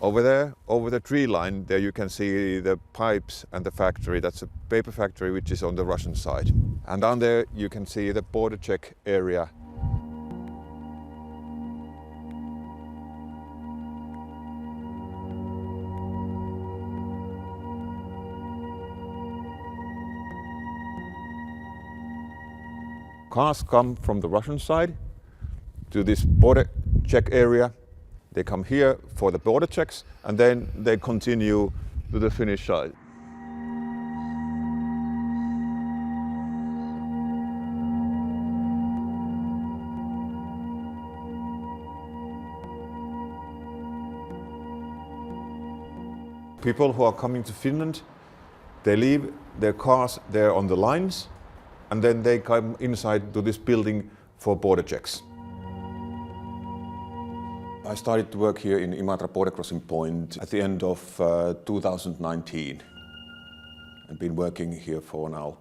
Over there, over the tree line, there you can see the pipes and the factory. That's a paper factory which is on the Russian side. And down there you can see the border check area. Cars come from the Russian side to this border check area. They come here for the border checks and then they continue to the Finnish side. People who are coming to Finland, they leave their cars there on the lines and then they come inside to this building for border checks. I started to work here in Imatra border crossing point at the end of 2019 and been working here for now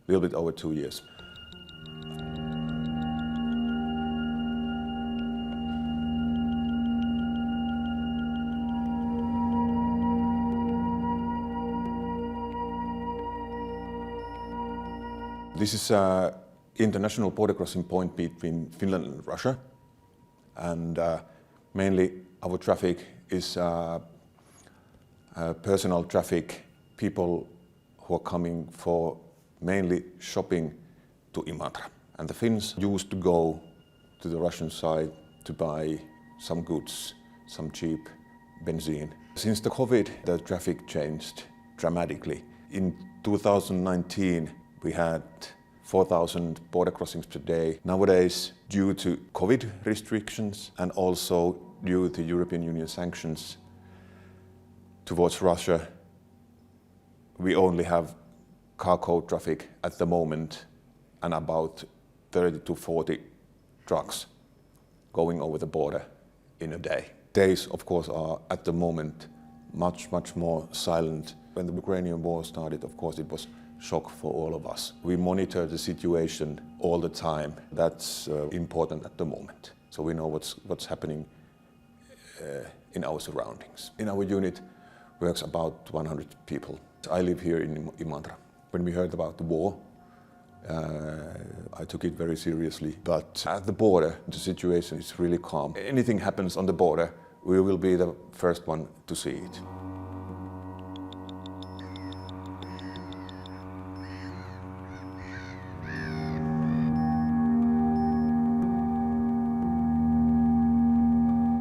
a little bit over 2 years. This is an international border crossing point between Finland and Russia, and mainly our traffic is personal traffic, people who are coming for mainly shopping to Imatra. And the Finns used to go to the Russian side to buy some goods, some cheap benzene. Since the COVID, the traffic changed dramatically. In 2019, we had 4,000 border crossings per day. Nowadays, due to COVID restrictions and also due to European Union sanctions towards Russia, we only have cargo traffic at the moment and about 30 to 40 trucks going over the border in a day. Days, of course, are at the moment much more silent. When the Ukrainian war started, of course, it was shock for all of us. We monitor the situation all the time. That's important at the moment. So we know what's happening in our surroundings. In our unit works about 100 people. I live here in Imatra. When we heard about the war, I took it very seriously. But at the border, the situation is really calm. Anything happens on the border, we will be the first one to see it.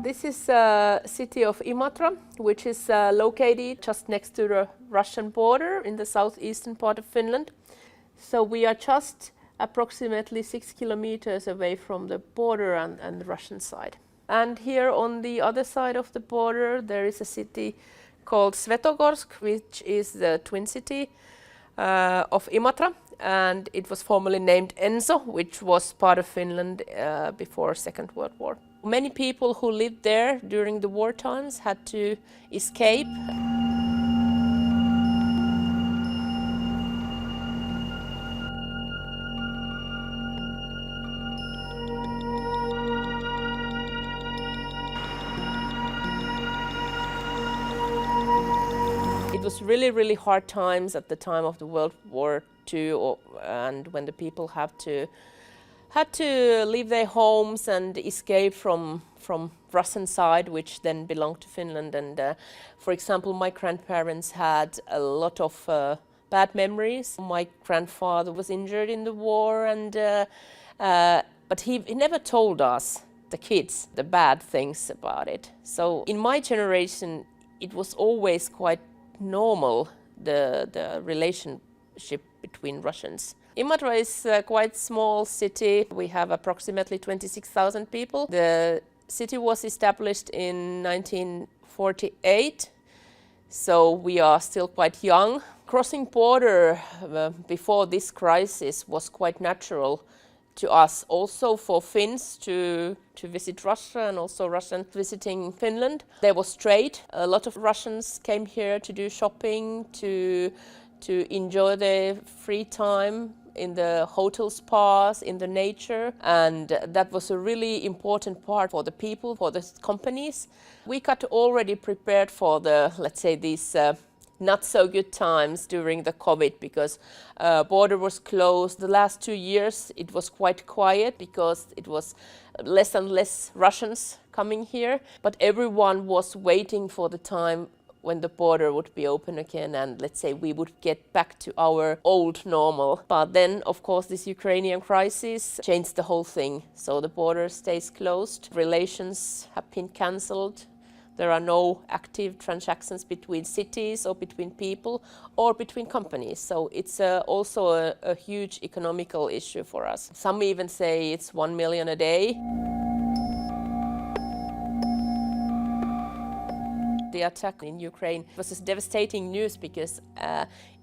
This is the city of Imatra, which is located just next to the Russian border in the southeastern part of Finland. So we are just approximately 6 kilometers away from the border and the Russian side. And here on the other side of the border there is a city called Svetogorsk, which is the twin city of Imatra. And it was formerly named Enso, which was part of Finland before Second World War. Many people who lived there during the war times had to escape. It was really hard times at the time of the World War II, and when the people had to leave their homes and escape from Russian side, which then belonged to Finland. And for example, my grandparents had a lot of bad memories. My grandfather was injured in the war, and but he never told us, the kids, the bad things about it. So in my generation, it was always quite normal, the relationship between Russians. Imatra is a quite small city. We have approximately 26,000 people. The city was established in 1948, so we are still quite young. Crossing border before this crisis was quite natural to us, also for Finns to visit Russia and also Russians visiting Finland. There was trade. A lot of Russians came here to do shopping, to enjoy their free time in the hotel spas, in the nature, and that was a really important part for the people, for the companies. We got already prepared for the, let's say, these not so good times during the COVID, because border was closed. The last 2 years it was quite quiet because it was less and less Russians coming here, but everyone was waiting for the time when the border would be open again and, let's say, we would get back to our old normal. But then, of course, this Ukrainian crisis changed the whole thing. So the border stays closed, relations have been cancelled. There are no active transactions between cities or between people or between companies. So it's also a huge economical issue for us. Some even say it's 1 million a day. The attack in Ukraine was a devastating news because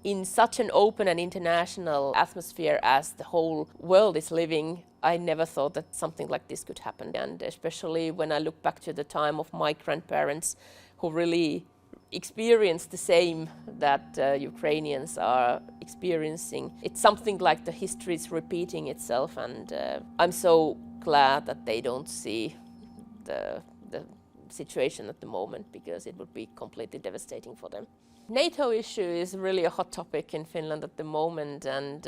in such an open and international atmosphere as the whole world is living, I never thought that something like this could happen. And especially when I look back to the time of my grandparents who really experienced the same that Ukrainians are experiencing. It's something like the history is repeating itself, and I'm so glad that they don't see the situation at the moment, because it would be completely devastating for them. NATO issue is really a hot topic in Finland at the moment, and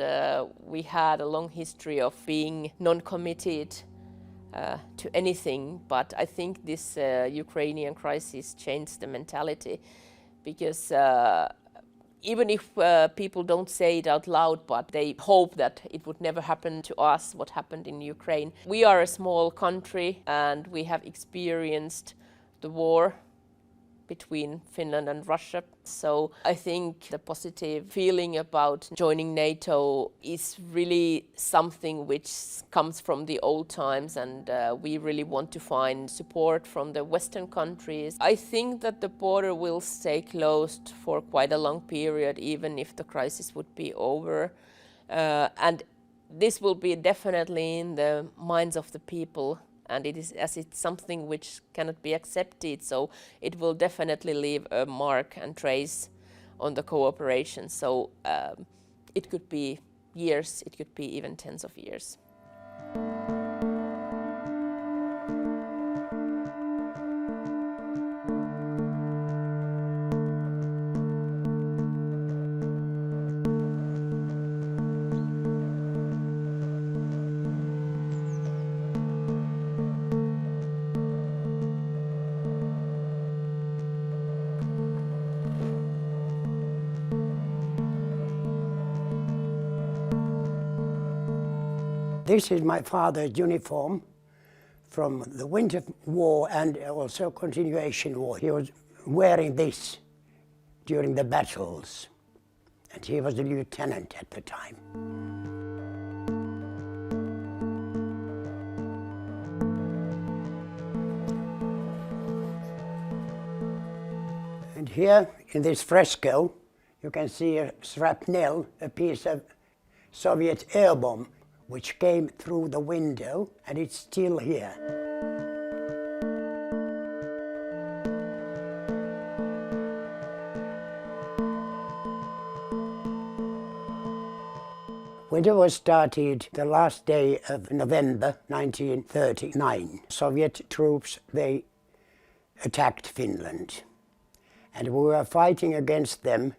we had a long history of being non-committed to anything, but I think this Ukrainian crisis changed the mentality, because even if people don't say it out loud, but they hope that it would never happen to us, what happened in Ukraine. We are a small country and we have experienced the war between Finland and Russia. So I think the positive feeling about joining NATO is really something which comes from the old times, and we really want to find support from the Western countries. I think that the border will stay closed for quite a long period, even if the crisis would be over. And this will be definitely in the minds of the people. And it's something which cannot be accepted, so it will definitely leave a mark and trace on the cooperation. So it could be years, it could be even tens of years. This is my father's uniform from the Winter War and also Continuation War. He was wearing this during the battles, and he was a lieutenant at the time. And here in this fresco you can see a shrapnel, a piece of Soviet air bomb, which came through the window, and it's still here. Winter was started the last day of November 1939. Soviet troops, they attacked Finland, and we were fighting against them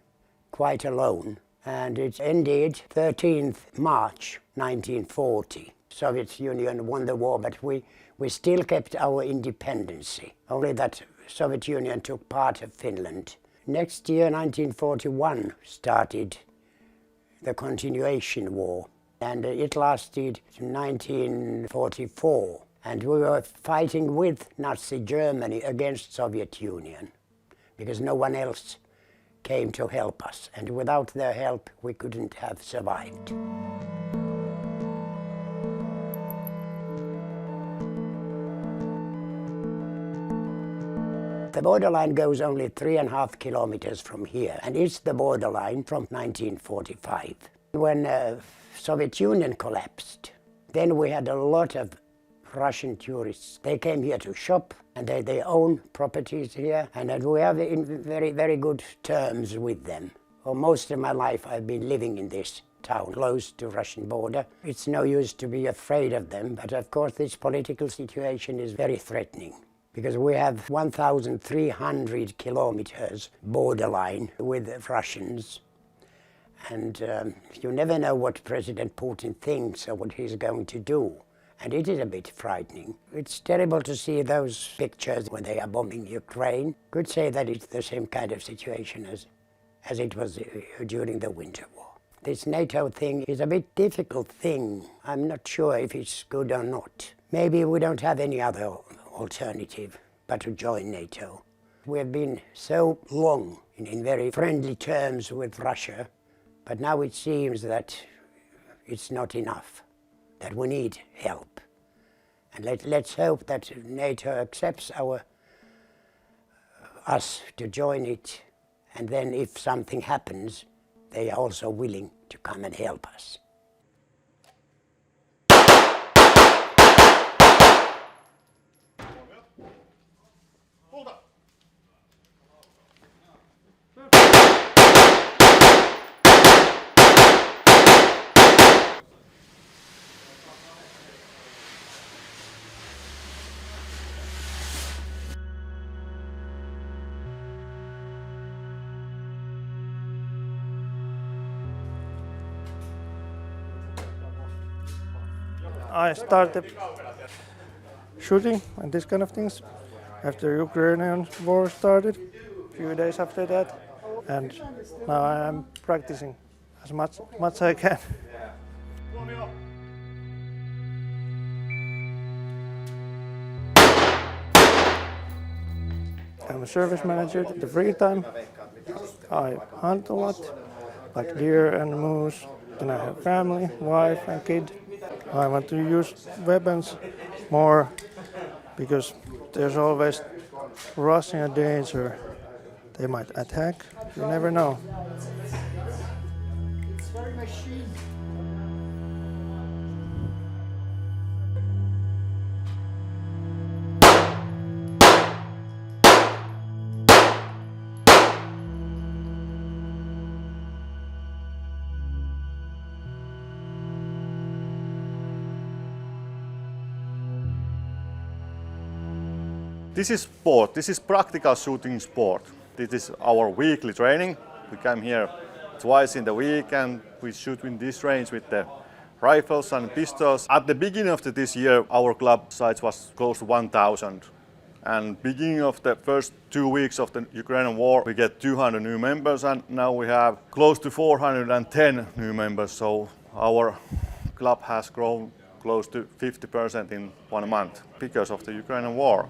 quite alone. And it ended 13th March 1940. Soviet Union won the war, but we still kept our independence. Only that Soviet Union took part of Finland. Next year, 1941, started the Continuation War, and it lasted to 1944. And we were fighting with Nazi Germany against Soviet Union, because no one else came to help us, and without their help we couldn't have survived. The borderline goes only 3.5 kilometers from here, and it's the borderline from 1945. When Soviet Union collapsed, then we had a lot of Russian tourists. They came here to shop, and they own properties here, and we have in very, very good terms with them. For most of my life I've been living in this town close to Russian border. It's no use to be afraid of them, but of course this political situation is very threatening, because we have 1,300 kilometers borderline with Russians. And you never know what President Putin thinks or what he's going to do. And it is a bit frightening. It's terrible to see those pictures when they are bombing Ukraine. Could say that it's the same kind of situation as it was during the Winter War. This NATO thing is a bit difficult thing. I'm not sure if it's good or not. Maybe we don't have any other alternative but to join NATO. We have been so long in very friendly terms with Russia, but now it seems that it's not enough, that we need help. And let's hope that NATO accepts us to join it, and then if something happens, they are also willing to come and help us. I started shooting and this kind of things after Ukrainian war started, a few days after that, and now I am practicing as much as I can. I'm a service manager. At the free time, I hunt a lot, like deer and moose. Then I have family, wife and kid. I want to use weapons more because there's always Russian danger. They might attack, you never know. It's very machine. This is sport, this is practical shooting sport. This is our weekly training. We come here twice in the week and we shoot in this range with the rifles and pistols. At the beginning of this year, our club size was close to 1,000. And beginning of the first 2 weeks of the Ukrainian war, we get 200 new members, and now we have close to 410 new members. So our club has grown close to 50% in 1 month because of the Ukrainian war.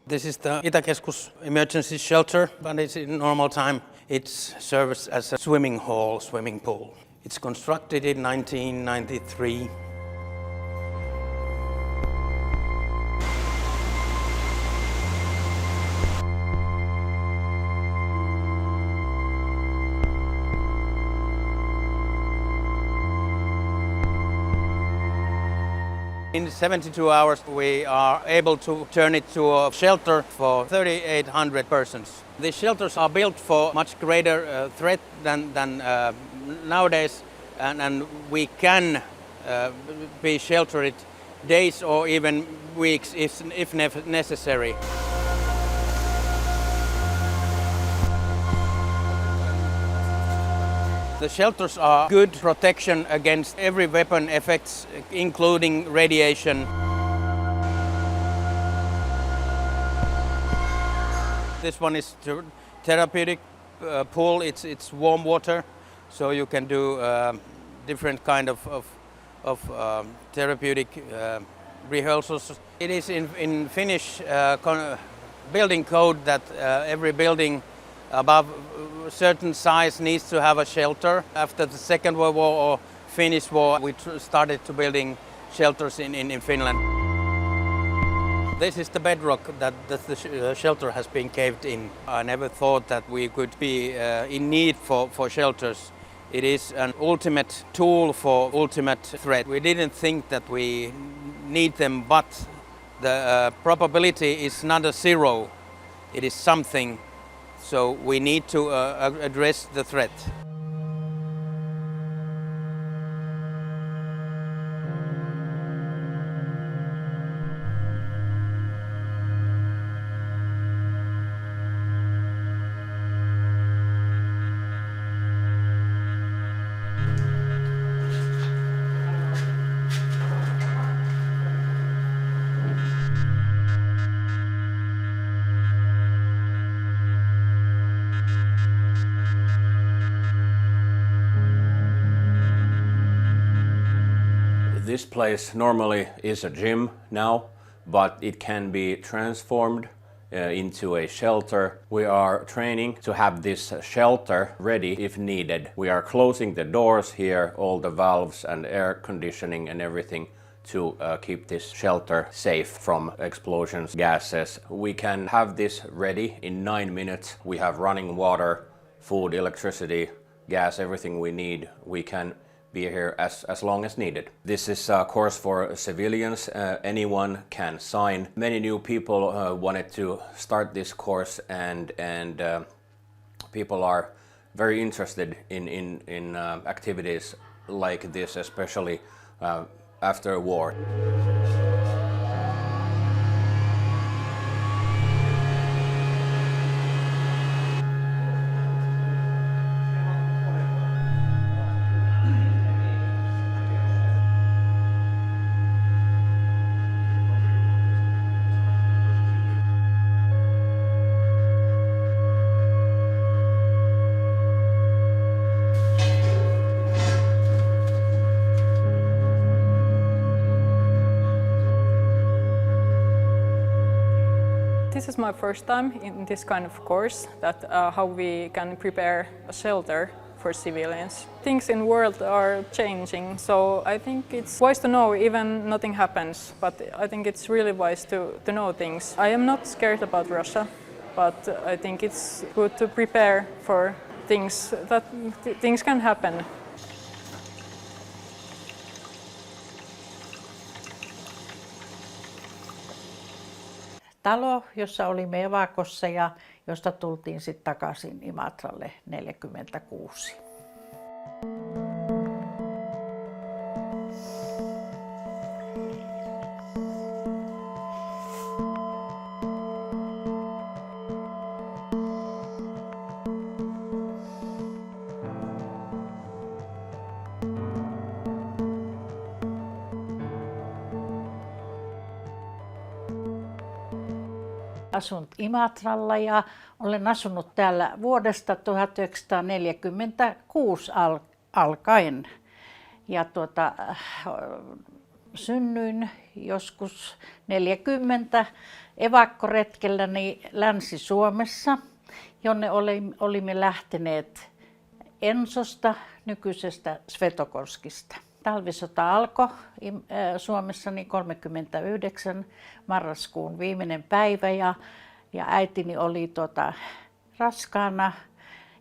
This is the Itäkeskus emergency shelter, but it's in normal time. It serves as a swimming hall, swimming pool. It's constructed in 1993. In 72 hours, we are able to turn it to a shelter for 3,800 persons. The shelters are built for much greater threat than nowadays, and we can be sheltered days or even weeks if necessary. The shelters are good protection against every weapon effects, including radiation. This one is therapeutic pool. It's warm water, so you can do different kind of therapeutic rehearsals. It is in Finnish building code that every building above certain size needs to have a shelter. After the Second World War or Finnish War, we started to building shelters in Finland. This is the bedrock that the shelter has been caved in. I never thought that we could be in need for shelters. It is an ultimate tool for ultimate threat. We didn't think that we need them, but the probability is not a zero. It is something, so we need to address the threat. This place normally is a gym now, but it can be transformed into a shelter. We are training to have this shelter ready if needed. We are closing the doors here, all the valves and air conditioning and everything to keep this shelter safe from explosions, gases. We can have this ready in 9 minutes. We have running water, food, electricity, gas, everything we need. We can be here as long as needed. This is a course for civilians. Anyone can sign. Many new people wanted to start this course, and people are very interested in activities like this, especially after a war. This is my first time in this kind of course, that how we can prepare a shelter for civilians. Things in the world are changing, so I think it's wise to know even nothing happens, but I think it's really wise to know things. I am not scared about Russia, but I think it's good to prepare for things, that things can happen. Talo, jossa olimme evakossa ja josta tultiin sitten takaisin Imatralle 1946. Asun Imatralla ja olen asunut täällä vuodesta 1946 alkaen. Ja synnyin joskus 40 evakkoretkelläni Länsi-Suomessa, jonne olimme lähteneet Ensosta, nykyisestä Svetokorskista. Talvisota alkoi Suomessa 1939 marraskuun viimeinen päivä ja äitini oli raskaana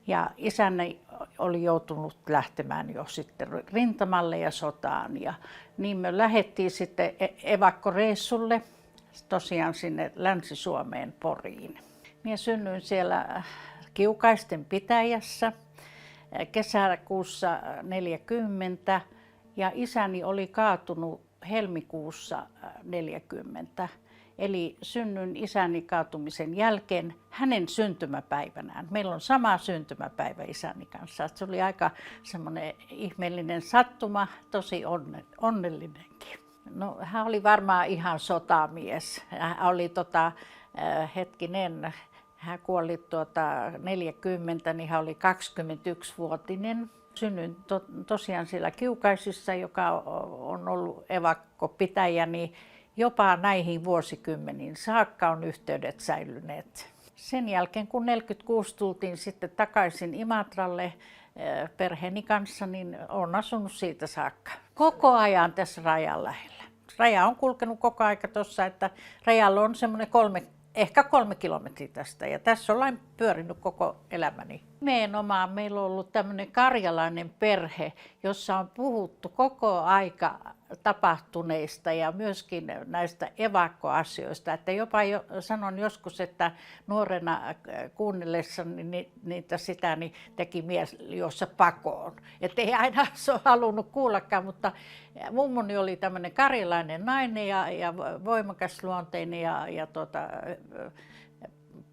ja isäni oli joutunut lähtemään jo sitten rintamalle ja sotaan. Ja niin me lähdettiin sitten evakkoreissulle tosiaan sinne Länsi-Suomeen Poriin. Minä synnyin siellä Kiukaisten pitäjässä kesäkuussa 1940. Ja isäni oli kaatunut helmikuussa 1940, eli synnyin isäni kaatumisen jälkeen hänen syntymäpäivänään. Meillä on sama syntymäpäivä isäni kanssa. Se oli aika semmoinen ihmeellinen sattuma, tosi onnellinenkin. No, hän oli varmaan ihan sotamies. Hän oli hän kuoli 40, niin hän oli 21-vuotinen. Synnyin tosiaan siellä Kiukaisissa, joka on ollut evakkopitäjä, niin jopa näihin vuosikymmeniin saakka on yhteydet säilyneet. Sen jälkeen kun 1946 tultiin sitten takaisin Imatralle perheeni kanssa, niin olen asunut siitä saakka. Koko ajan tässä rajan lähellä. Raja on kulkenut koko aika tuossa, että rajalla on semmoinen ehkä 3 kilometriä tästä ja tässä ollaan pyörinyt koko elämäni. Nimenomaan meillä on ollut tämmöinen karjalainen perhe, jossa on puhuttu koko aika tapahtuneista ja myöskin näistä evakkoasioista. Että jopa sanon joskus, että nuorena kuunnellessani niitä sitä niin teki mies jossa pakoon. Että ei aina ole halunnut kuullakaan, mutta mummoni oli tämmöinen karjalainen nainen ja voimakas luonteinen ja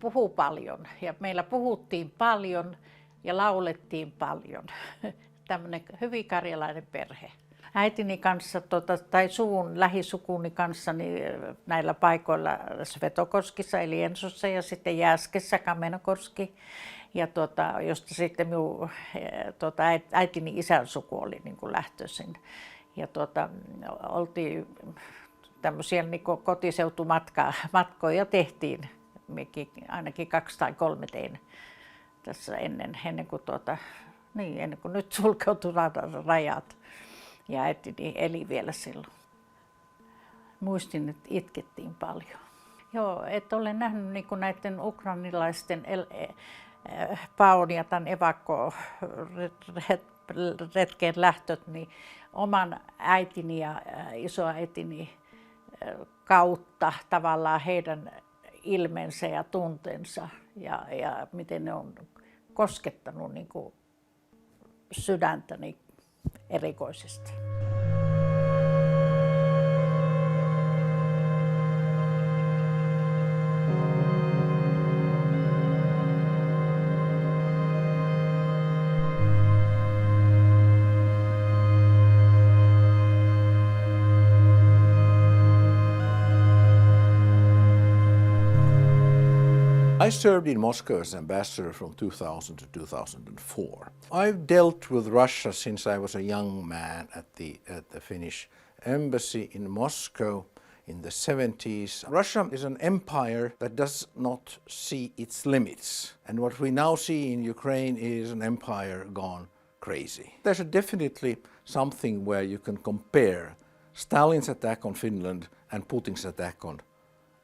puhuu paljon. Ja meillä puhuttiin paljon ja laulettiin paljon. Tämmöinen hyvin karjalainen perhe. Äitini kanssa tai lähisukuni kanssa niin näillä paikoilla Svetogoskissa eli Ensossa ja sitten Jääskessä Kamenokorski. Ja josta sitten minun äitini isän suku oli niin kuin lähtöisin. Ja oltiin tämmöisiä niin kuin kotiseutumatkoja tehtiin. Mekin ainakin 2 tai 3 tein tässä ennen kuin nyt sulkeutui rajat. Ja äitini eli vielä silloin. Muistin, että itkettiin paljon. Joo, että olen nähnyt niin kuin näiden ukrainilaisten paon ja tämän evakkoretken lähtöt, niin oman äitini ja isoäitini kautta tavallaan heidän ilmensä ja tuntensa ja miten ne on koskettanut niin kuin sydäntäni erikoisesti. I served in Moscow as ambassador from 2000 to 2004. I've dealt with Russia since I was a young man at the Finnish embassy in Moscow in the 70s. Russia is an empire that does not see its limits. And what we now see in Ukraine is an empire gone crazy. There's definitely something where you can compare Stalin's attack on Finland and Putin's attack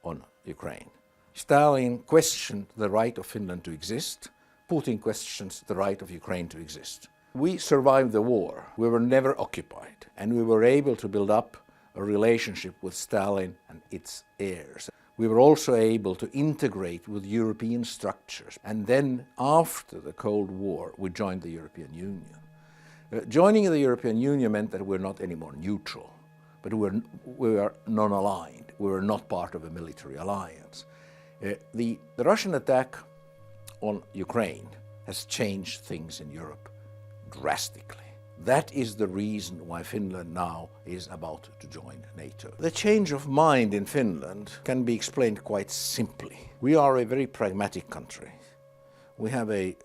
on Ukraine. Stalin questioned the right of Finland to exist. Putin questions the right of Ukraine to exist. We survived the war. We were never occupied. And we were able to build up a relationship with Stalin and its heirs. We were also able to integrate with European structures. And then after the Cold War, we joined the European Union. Joining the European Union meant that we're not anymore neutral, but we are non-aligned. We were not part of a military alliance. The Russian attack on Ukraine has changed things in Europe drastically. That is the reason why Finland now is about to join NATO. The change of mind in Finland can be explained quite simply. We are a very pragmatic country. We have a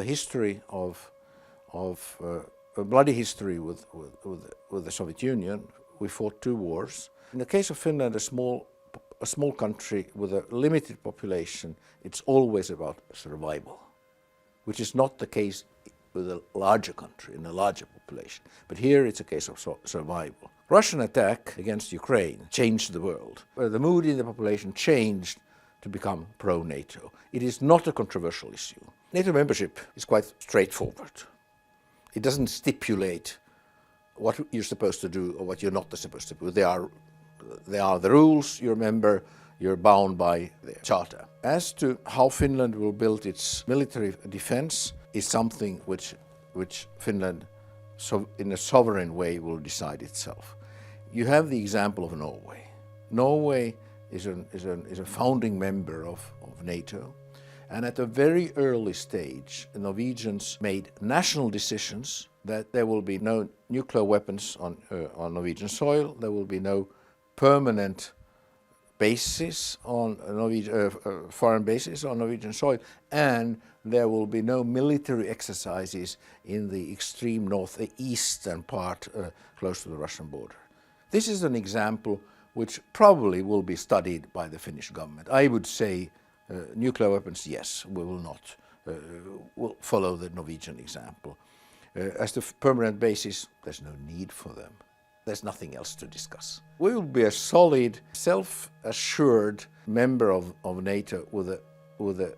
history of a bloody history with the Soviet Union. We fought 2 wars. In the case of Finland, a small country with a limited population, it's always about survival, which is not the case with a larger country and a larger population. But here it's a case of survival. Russian attack against Ukraine changed the world. The mood in the population changed to become pro-NATO. It is not a controversial issue. NATO membership is quite straightforward. It doesn't stipulate what you're supposed to do or what you're not supposed to do. There are the rules, you remember, you're bound by the charter. As to how Finland will build its military defense is something which Finland, in a sovereign way, will decide itself. You have the example of Norway. Norway is a founding member of NATO, and at a very early stage, the Norwegians made national decisions that there will be no nuclear weapons on Norwegian soil, there will be no permanent bases on foreign bases on Norwegian soil, and there will be no military exercises in the extreme northeastern part close to the Russian border. This is an example which probably will be studied by the Finnish government. I would say Nuclear weapons, yes, we will not. We'll follow the Norwegian example. As the permanent bases, there's no need for them. There's nothing else to discuss. We will be a solid, self-assured member of NATO with a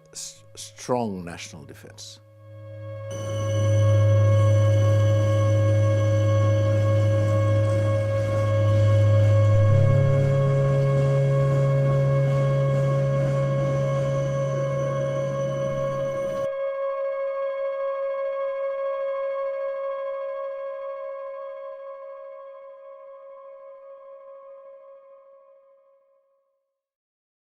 strong national defense.